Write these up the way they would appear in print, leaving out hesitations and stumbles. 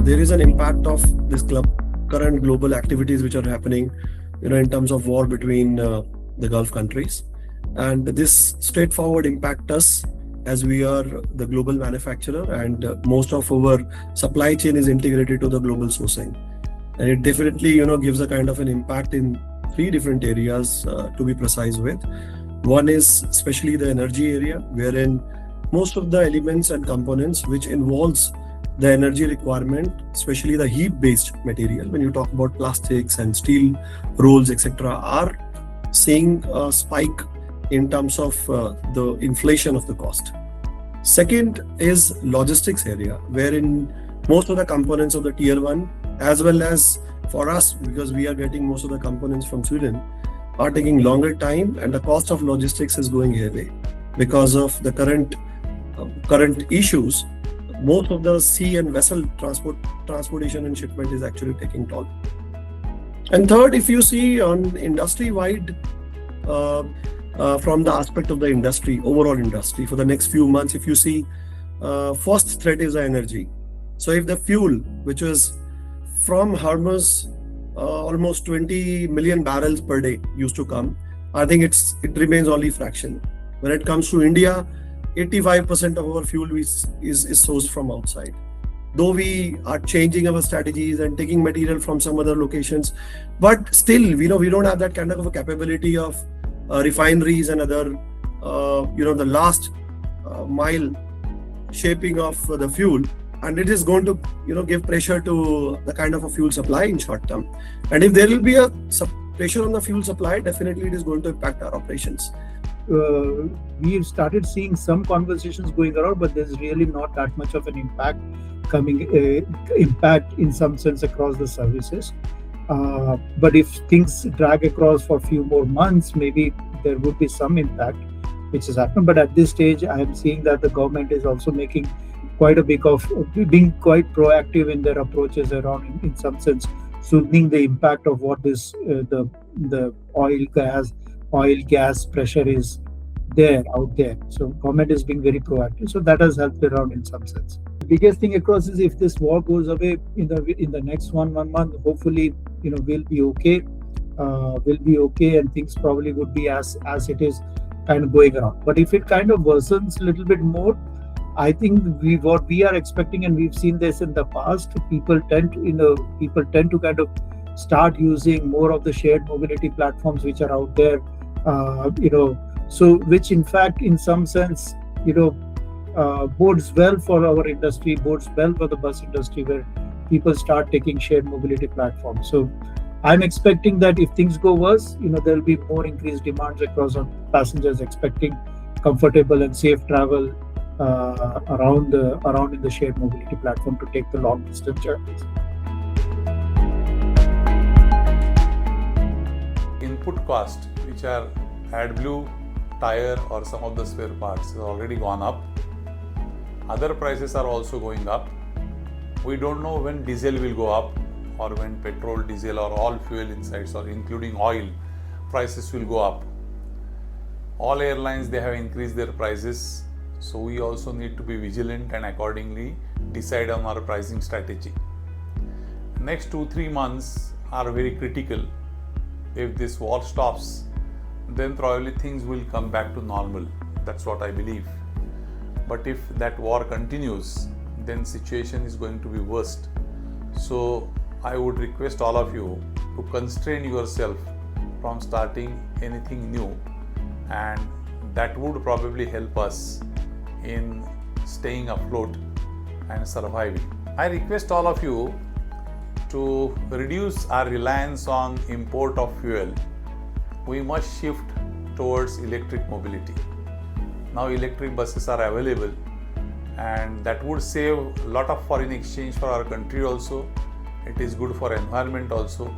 there is an impact of this current global activities which are happening, in terms of war between the Gulf countries, and this straightforward impact us as we are the global manufacturer, and most of our supply chain is integrated to the global sourcing, and it definitely gives a kind of an impact in three different areas, to be precise with. One is especially the energy area, wherein most of the elements and components which involves the energy requirement, especially the heat-based material, when you talk about plastics and steel rolls, etc., are seeing a spike in terms of the inflation of the cost. Second is logistics area, wherein most of the components of the tier 1, as well as for us, because we are getting most of the components from Sweden, are taking longer time, and the cost of logistics is going heavy because of the current issues. Most of the sea and vessel transportation and shipment is actually taking toll. And third, if you see on industry-wide, from the aspect of the industry, overall industry, for the next few months, if you see, first threat is the energy. So if the fuel, which was from Hormuz, almost 20 million barrels per day used to come, I think it remains only fraction. When it comes to India, 85% of our fuel is sourced from outside. Though we are changing our strategies and taking material from some other locations, but still, we don't have that kind of a capability of refineries and other, the last mile shaping of the fuel, and it is going to, give pressure to the kind of a fuel supply in short term. And if there will be a pressure on the fuel supply, definitely it is going to impact our operations. We've started seeing some conversations going around, but there's really not that much of an impact in some sense across the services. But if things drag across for a few more months, maybe there would be some impact which has happened. But at this stage, I am seeing that the government is also making quite a bit of being quite proactive in their approaches around, in some sense, soothing the impact of what this the oil gas pressure is out there. So government is being very proactive. So that has helped around in some sense. The biggest thing across is if this war goes away in the next one month, hopefully we'll be okay. And things probably would be as it is kind of going around. But if it kind of worsens a little bit more, I think what we are expecting, and we've seen this in the past, people tend to kind of start using more of the shared mobility platforms which are out there, so which in fact in some sense bodes well for our industry, bodes well for the bus industry, where people start taking shared mobility platforms. So I'm expecting that if things go worse, there will be more increased demands across on passengers expecting comfortable and safe travel around in the shared mobility platform to take the long distance journeys. Input cost, which are AdBlue, tire or some of the spare parts, has already gone up. Other prices are also going up. We don't know when diesel will go up, or when petrol, diesel, or all fuel insides, or including oil, prices will go up. All airlines, they have increased their prices. So we also need to be vigilant and accordingly decide on our pricing strategy. Next 2-3 months are very critical. If this war stops, then probably things will come back to normal. That's what I believe. But if that war continues, then situation is going to be worst. So I would request all of you to constrain yourself from starting anything new, and that would probably help us in staying afloat and surviving. I request all of you to reduce our reliance on import of fuel. We must shift towards electric mobility. Now electric buses are available, and that would save a lot of foreign exchange for our country also. It is good for environment also.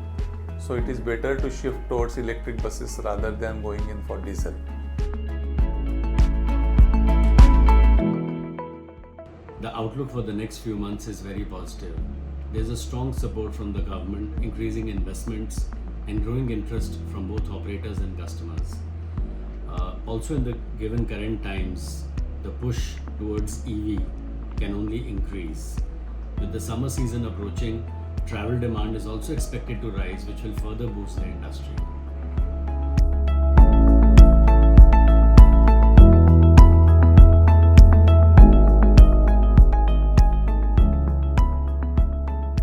So it is better to shift towards electric buses rather than going in for diesel. The outlook for the next few months is very positive. There's a strong support from the government, increasing investments and growing interest from both operators and customers. Also in the given current times, the push towards EV can only increase. With the summer season approaching, travel demand is also expected to rise, which will further boost the industry.